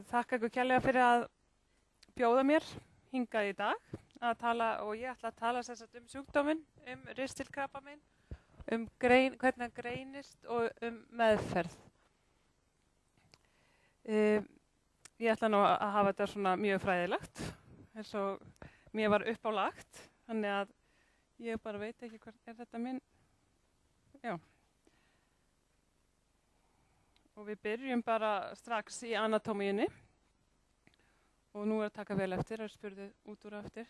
þakka ykkur kærlega fyrir að bjóða mér hingað í dag að tala og ég ætla að tala sem sagt sjúkdóminn, ristilkrabbamein, hvernig hann greinist og meðferð. Ég ætla nú að hafa þetta svona mjög fræðilegt, eins og mér var uppálagt, þannig að ég bara veit ekki hvað þetta minn. Já. Og við byrjum bara strax í anatómíunni og nú að taka vel eftir og spurðu út úr eftir.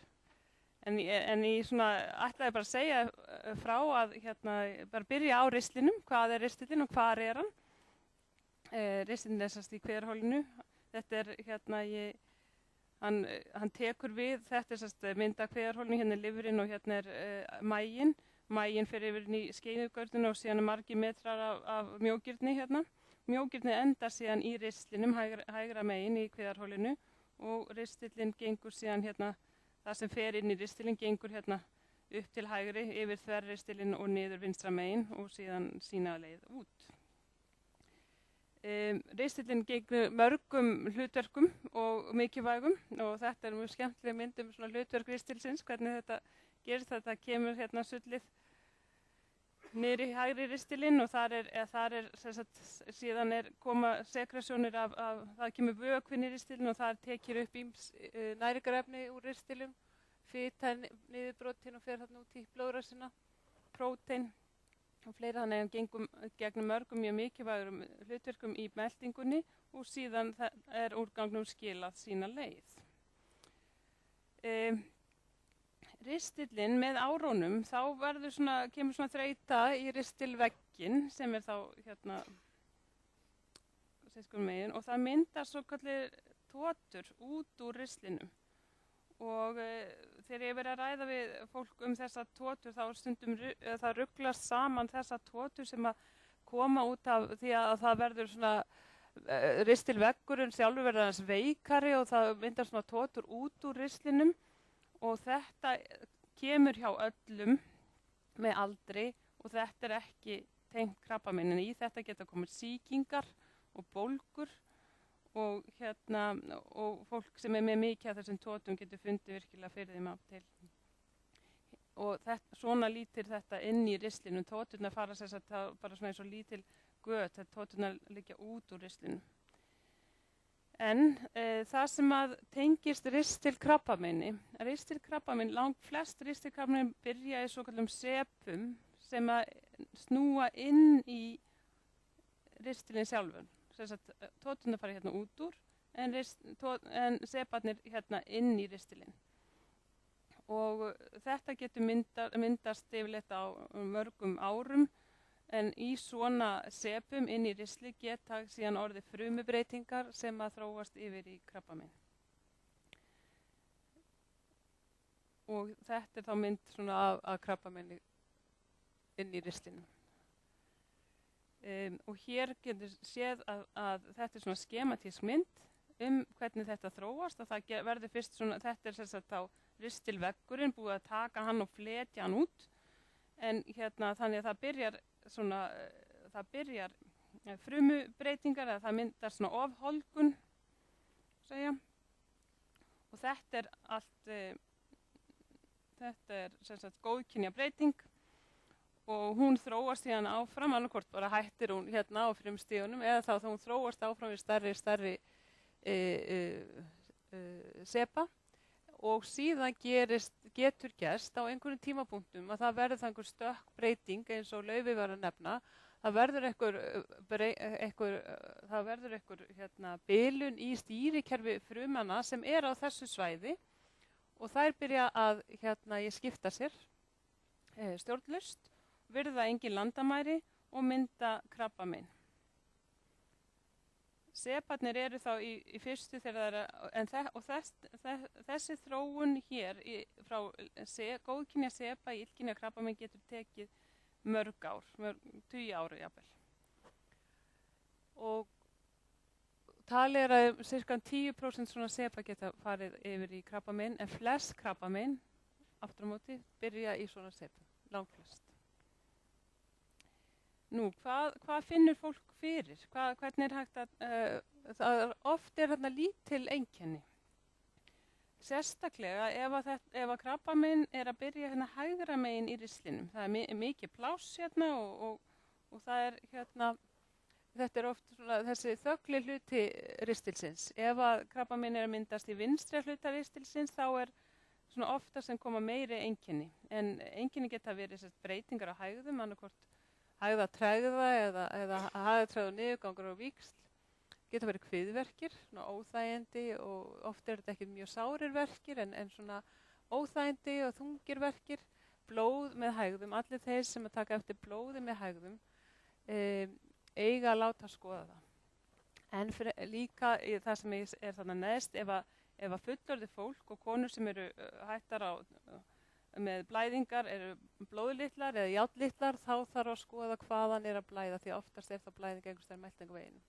En ég svona ætlaði bara að segja frá að bara byrja á ristlinum, hvað er ristilinn og hvar er hann. Ristilinn er sérst í kverholinu. Þetta er hann tekur við, þetta er sérst mynda kverholinu, hérna er lifrin og hérna er maginn. Maginn fer yfir í skeiðugörnina og síðan er margir metrar af mjógirni hérna. Mjógirni endar síðan í ristlinum, hægra megin í kviðarholinu og ristillinn gengur síðan hérna, það sem fer inn í ristillinn gengur hérna upp til hægri, yfir þverristillinn og niður vinstra megin og síðan sína leið út. Ristillinn gegnir mörgum hlutverkum og mikilvægum og þetta er mjög skemmtileg mynd svona hlutverk ristilsins, hvernig þetta gerist, þetta kemur hérna sullið niður í hægri ristilinn og þar er síðan koma sekresjónir það kemur vökvi niður í ristilinn og það tekir upp næringarefni úr ristilum, fita niðurbrotin og fer þarna út í blóðrásina, prótein og fleira, þannig að hann gengur gegnum mörgum mjög mikilvægum hlutverkum í meltingunni og síðan er úrgangnum skilað sína leið. Ristilinn með árónum, þá kemur svona þreyta í ristilvegginn sem er þá hérna megin, og það myndar svokallir tótur út úr ristlinum. Og þegar ég verið að ræða við fólk þessar tótur, þá stundum það ruglast saman þessar tótur sem að koma út af því að það verður svona ristilveggurinn sjálfur verður aðeins veikari og það myndar svona tótur út úr ristlinum. Og þetta kemur hjá öllum með aldri og þetta er ekki tengt krabbameinin. Í þetta geta komið sýkingar og bólgur og fólk sem er með mikið af þessum tótum getur fundið virkilega fyrir þeim af til. Og svona lítir þetta inn í ristlinum. Tóturnar fara bara svona eins og lítil göt, tóturnar liggja út úr ristlinum. En það sem að tengist ristilkrabbameini, flest ristilkrabbamein byrja í svokallum sepum sem að snúa inn í ristilinn sjálfur. Tóturnar fara hérna út úr en separnir hérna inn í ristilinn. Og þetta getur myndast yfirleitt á mörgum árum. En í svona sepum inn í ristli geta síðan orðið frumubreitingar sem að þróast yfir í krabbamein. Og þetta er þá mynd svona af krabbameini inn í ristlinu. Og hér getur séð að þetta er svona skematísk mynd hvernig þetta þróast. Og það verður fyrst svona, þetta er sem sagt á ristilveggurinn, búið að taka hann og fletja hann út. En þannig að það byrjar frumubreitingar, eða það myndar svona ofholgun, og þetta er allt, þetta er sem sagt góðkynja breyting og hún þróast síðan áfram, annarkvort bara hættir hún hérna á frumstígunum eða þá hún þróast áfram við stærri sepa. Og síðan getur gerst á einhverjum tímapunktum að það verður einhver stökk breyting eins og Laufey var að nefna. Það verður einhver bilun í stýrikerfi frumana sem er á þessu svæði og þær byrja að skipta sér stjórnlaust, virða engin landamæri og mynda krabbamein. Separnir eru þá í fyrstu þegar þessi þróun hér frá góðkynja sepa í illkynja krabbamein getur tekið mörg ár, 20 ára jafnvel. Og talið er að cirka 10% svona sepa geta farið yfir í krabbamein, en flest krabbamein, aftur á móti, byrja í svona sepa, langflest. Nú, hvað finnur fólk fyrir? Hvernig er hægt að oft þarna lítil einkenni. Sérstaklega ef að krabbamein að byrja hérna hægra megin í ristlinum. Það mikið pláss hérna og það hérna, þetta oft svona, þessi þögli hluti ristilsins. Ef að krabbamein að myndast í vinstra hluta ristilsins þá svona ofta sem koma meiri einkenni. En einkenni geta verið breytingar á hægðum, annarkvort hægðatregða eða hægðatregða niðurgangur og víxl. Geta verið kviðverkir, svona óþægindi og oft þetta ekki mjög sárir verkir en svona óþægindi og þungir verkir. Blóð með hægðum, allir þeir sem að taka eftir blóði með hægðum eiga að láta skoða það. En líka það sem þarna neðst, ef að fullorðið fólk og konur sem eru hættar með blæðingar, eru blóðlitlar eða járnlitlar, þá þarf að skoða hvaðan að blæða því oftast það blæðing einhvers staðar meltingaveginum.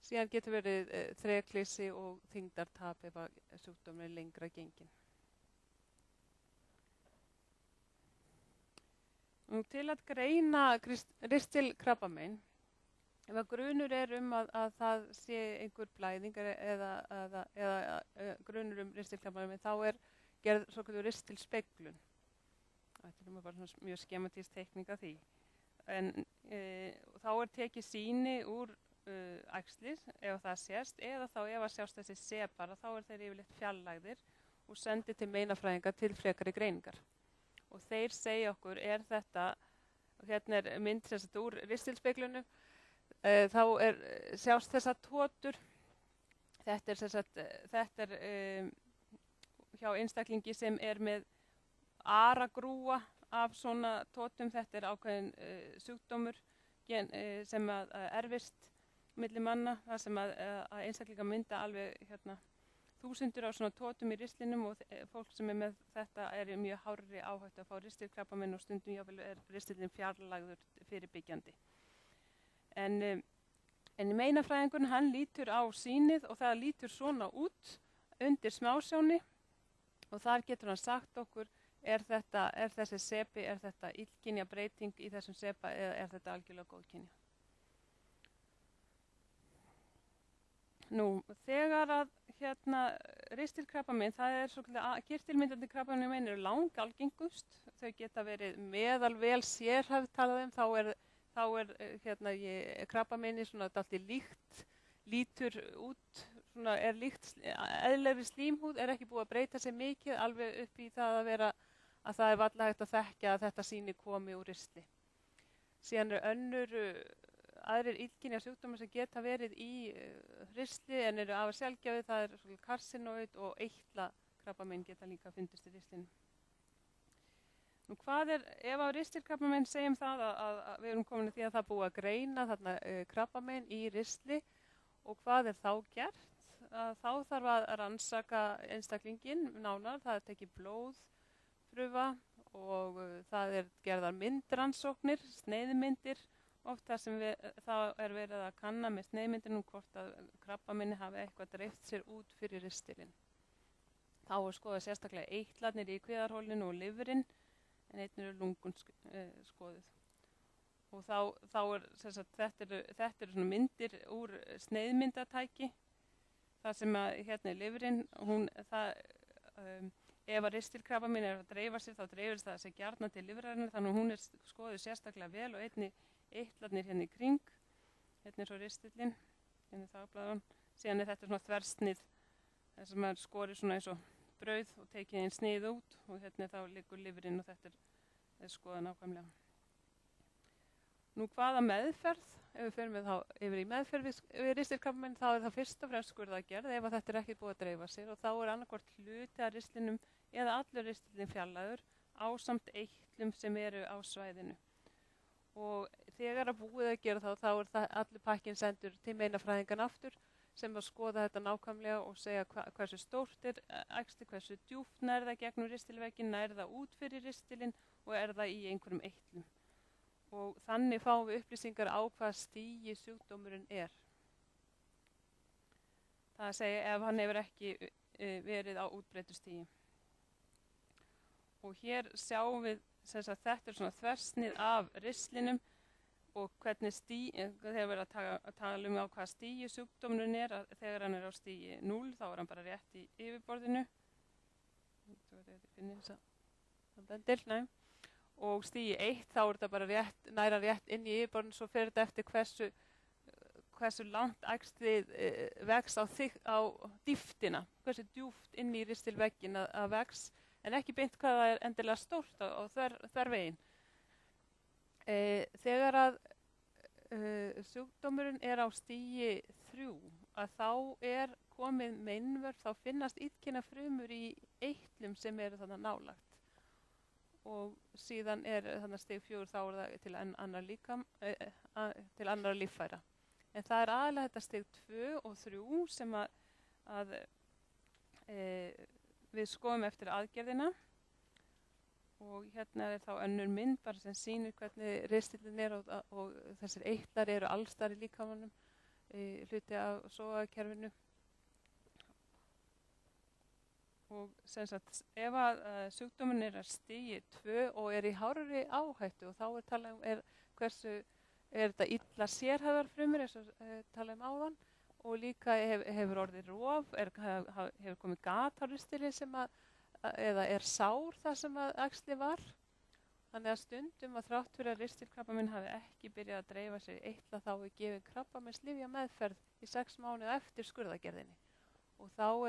Síðan getur verið þrekleysi og þyngdartap ef að sjúkdómurinn lengra genginn. Til að greina ristilkrabbamein, ef að grunur að það sé einhver blæðing eða grunur ristilkrabbamein, þá gerð svokölluð ristilspeglun. Þetta bara mjög skematísk teikning af því. En þá tekið sýni úr æxli ef það sést, eða þá ef að sjást þessi separ, þá þeir yfirleitt fjarlægðir og sendið til meinafræðinga til frekari greiningar. Og þeir segja okkur, þetta, hérna mynd úr ristilspeglunu, þá sjást þessar tótur, þetta hjá einstaklingi sem með aragrúa af svona tótum, þetta ákveðin sjúkdómur sem erfist milli manna, það sem að einstaklinga mynda alveg þúsundur á svona tótum í ristlinum og fólk sem með þetta mjög hárri áhættu að fá ristilkrabbamein og stundum jáfnvel ristilinn fjarlægður fyrirbyggjandi. En meinafræðingurinn, hann lítur á sýnið og það lítur svona út undir smásjóni og þar getur hann sagt okkur, þessi sepi, þetta illkynja breyting í þessum sepa eða þetta algjörlega góðkynja. Þegar að ristilkrabbamein, það svokallaðir kirtilmyndandi krabbamein eru langalgengust. Þau geta verið meðalvel sérhæft talað þá krabbameini svona dálítið líkt, lítur út, svona líkt eðlilegri slímhúð, ekki búið að breyta sig mikið alveg upp í það að það varla hægt að þekkja að þetta sýni komi úr ristli. Síðan aðrir illkynja sjúkdómar sem geta verið í ristli en eru afar sjaldgæfir, það karsinoid og eitlkrabbamein geta líka fundist í ristlinu. Hvað ef á ristilkrabbamein segjum það að við erum komin að því að það búið að greina þarna krabbamein í ristli og hvað þá gert? Þá þarf að rannsaka einstaklinginn nánar, það tekið blóðprufa og það gerðar myndrannsóknir, sneiðmyndir, oft það sem það verið að kanna með sneiðmyndinum hvort að krabbameini hafi eitthvað dreift sér út fyrir ristilinn. Þá skoðað sérstaklega eitlarnir í kviðarholinu og lifrin, en einnig lungun skoðuð. Og þetta eru svona myndir úr sneiðmyndatæki, það sem að hérna í lifrin, ef að ristilkrabbamein að dreifa sér, þá dreifist það sig gjarnan til lifrarinnar, þannig að hún skoðuð sérstaklega vel og einnig eitlarnir hérna í kring, hérna svo ristillinn, hérna þáblaðan, síðan þetta svona þversnið, þess að maður skori svona eins og brauð og tekið einn snið út og hérna þá liggur lifrin og þetta skoðað nákvæmlega. Hvaða meðferð, ef við förum við þá yfir í meðferð við ristilkrabbamein, þá það fyrst og fremst skurðaðgerð ef að þetta ekki búið að dreifa sér og þá annarkvort hluti af ristlinum eða allur ristillinn fjarlægður ásamt eitlum sem eru á svæðinu. Og þegar að búið að gera þá það allir pakkinn sendur til meinafræðingan aftur sem að skoða þetta nákvæmlega og segja hversu stórt æxli, hversu djúpt það gegnum ristilvegginn, það út fyrir ristilinn og það í einhverjum eitlum. Og þannig fáum við upplýsingar á hvað stigi sjúkdómurinn Það segja ef hann hefur ekki verið á útbreiddu stigi. Og hér sjáum við þetta svona þversnið af ristlinum og hvernig þegar við erum að tala á hvaða stigi sjúkdómurinn að þegar hann á stigi 0 þá hann bara rétt í yfirborðinu. Og stigi 1 þá þetta bara næra rétt inn í yfirborðinu, svo fer þetta eftir hversu langt æxlið vex á dýptina, hversu djúpt inn í ristilvegginn að vex, en ekki beint hvað það endilega stórt á þverveginn. Þegar að sjúkdómurinn á stigi 3 að þá komið meinvörp, þá finnast illkynjafrumur í eitlum sem eru þarna nálagt. Og síðan þannig stig 4 þá það til annarra líffæra. En það aðalega þetta stig 2 og 3 sem að við skoðum eftir aðgerðina. Og hérna þá önnur mynd bara sem sýnir hvernig ristillinn og þessir eitlar eru allstar í líkamanum, hluti af sógakerfinu. Og sem sagt, ef að sjúkdómurinn að stigi 2 og í hárri áhættu, og þá talað hversu þetta illa sérhæfðarfrumur, eins og talað áðan, og líka hefur orðið rof, hefur komið gat á ristilinn eða sár þar sem að æxli var. Þannig að stundum að þrátt fyrir að ristilkrabbamein hafi ekki byrjað að dreifa sér í eitla þá gefið krabbameinslyfja meðferð í 6 mánuði eftir skurðagerðinni. Og það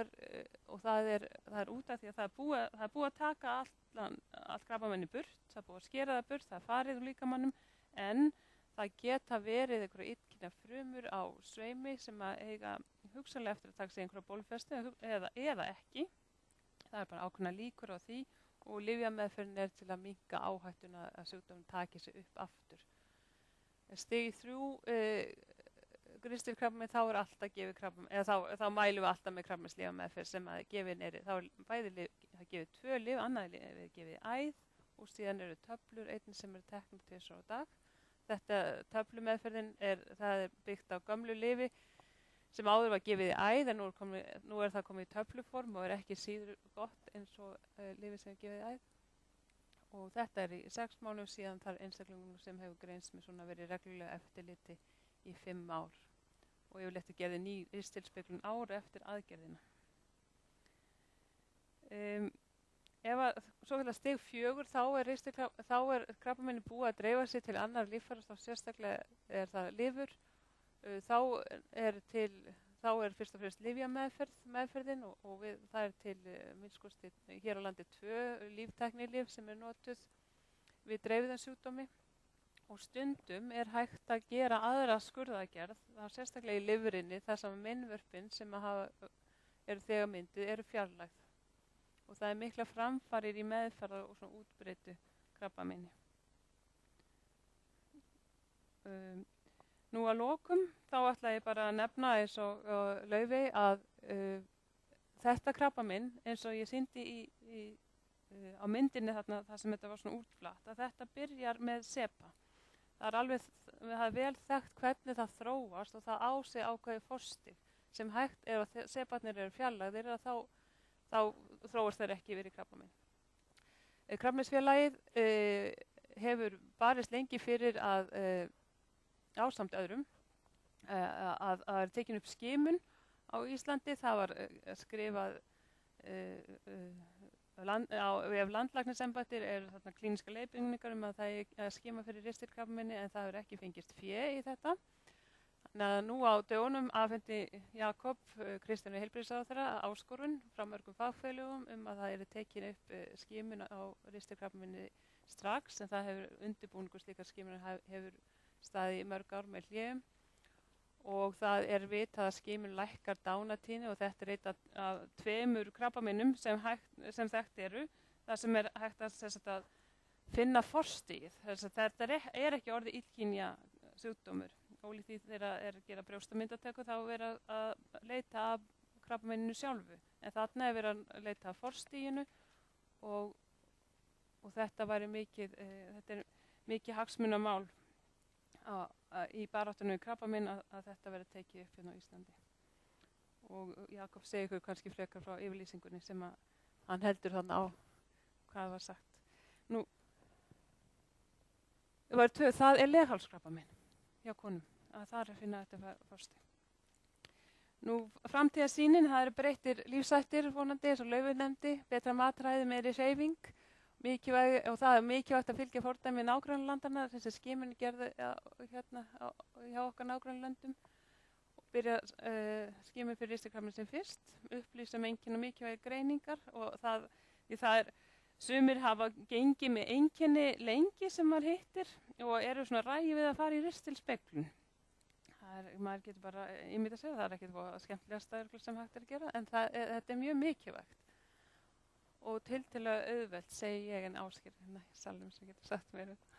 er út af því að það er búið að taka allt krabbamenni burt, það er búið að skera það burt, það er farið úr líkamannum, en það geta verið einhverja illkynjafrumur á sveimi sem að eiga hugsanlega eftir að taka sig einhverja bólfestu eða ekki. Það er bara ákveðna líkur á því og lyfjameðferðin til að minnka áhættuna að sjúkdómurinn taki sig upp aftur. Stigi 3 ristilkrabbamein þá alltaf gefið krabbamein, eða þá mælum við alltaf með krabbameinslyfjameðferð sem að gefin þá bæði það gefið 2 lyf, annað er gefið æð og síðan eru töflur, einn sem eru teknir 2 á dag. Þetta töflumeðferðin það er byggt á gömlu lyfi sem áður var gefið í æð, en nú það komið í töfluform og ekki síður gott eins og lyfi sem er gefið í æð. Og þetta í 6 mánuðum, síðan þar einstaklingum sem hefur greinst með svona verið reglulega eftirliti í 5 ár. Og yfirleitt gefið ný ristilspeglun ár eftir aðgerðina. Svo fyrir stig 4 þá krabbameinið búið að dreifa sig til annar líffæra, þá sérstaklega það lifur. Þá fyrst og fremst lyfjameðferðin og það til minnskosti hér á landi 2 líftæknilyf sem notuð við dreifðan sjúkdómi. Og stundum hægt að gera aðra skurðagerð, þá sérstaklega í lifurinni, þar sem meinvörpin sem eru þegar myndið eru fjarlægð. Og það mikla framfarir í meðferðar og svona útbreiddu krabbameini. Nú að lokum, þá ætla ég bara að nefna eins og Laufey að þetta krabbamein, eins og ég sýndi á myndinni þarna, þar sem þetta var svona útflatt, að þetta byrjar með sepa. Það er vel þekkt hvernig það þróast og það á sig ákveðið forstig sem hægt ef separnir eru fjarlægðir þá þróast þeir ekki yfir í krabbamein. Krabbameinsfélagið hefur barist lengi fyrir að ásamt öðrum að tekin upp skimun á Íslandi. Það var skrifað ef landlæknisembættir þarna klíníska leiðbeiningar að það að skima fyrir ristilkrabbameini, en það hefur ekki fengist fé í þetta. Þannig að nú á dögunum afhendi Jakob Kristjáni heilbrigðisráðherra áskorun frá mörgum fagfélögum að það tekin upp skimun á ristilkrabbameini strax, en það hefur undirbúningur slíkar skimunar hefur staðið í mörg ár með hléum. Og það vitað að skimun lækkar dánatíðni og þetta eitt af 2 krabbameinum sem þekkt eru. Það sem hægt að finna forstigið. Þetta ekki orðið illkynja sjúkdómur. Ólíkt því þegar að gera brjóstamyndatöku þá verið að leita af krabbameininu sjálfu. En þarna verið að leita af forstiginu og þetta væri mikið hagsmunamál í baráttunum við krabbamein að þetta verði tekið upp hérna á Íslandi. Og Jakob segir ykkur kannski frekar frá yfirlýsingunni sem hann heldur þarna á hvað var sagt. Nú, það leghálskrabbamein. hjá konum, að þar finna þetta fórstu. Nú, framtíðarsýnin, það eru breyttir lífshættir vonandi, eins og Laufey nefndi, betra matræði, meiri hreyfing, og það er mikilvægt að fylgja fordæmi nágrannalandanna, þessi skimun gerðu hjá okkar nágrannalöndum, og byrja skimun fyrir ristilkrabbamein sem fyrst, upplýsa einkenni og mikilvægi greiningar, og það er, sumir hafa gengið með einkenni lengi sem maður hittir og eru svona rægi við að fara í ristilspeglun. Maður getur bara ímyndað sér, það er ekkert skemmtilegasta sem hægt er að gera, en þetta er mjög mikilvægt og tiltölulega auðvelt, segi ég, en Ásgeir hérna í salnum sem getur sagt mér þetta.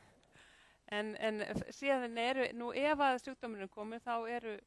En síðan nú ef að sjúkdómurinn komið, þá eru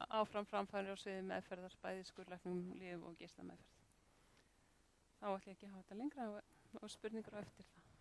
áfram framfæri á sviði meðferðar, bæði skurðlæknum, lyf og geislameðferð. Þá ætla ég ekki að hafa þetta lengra og spurningar á eftir það.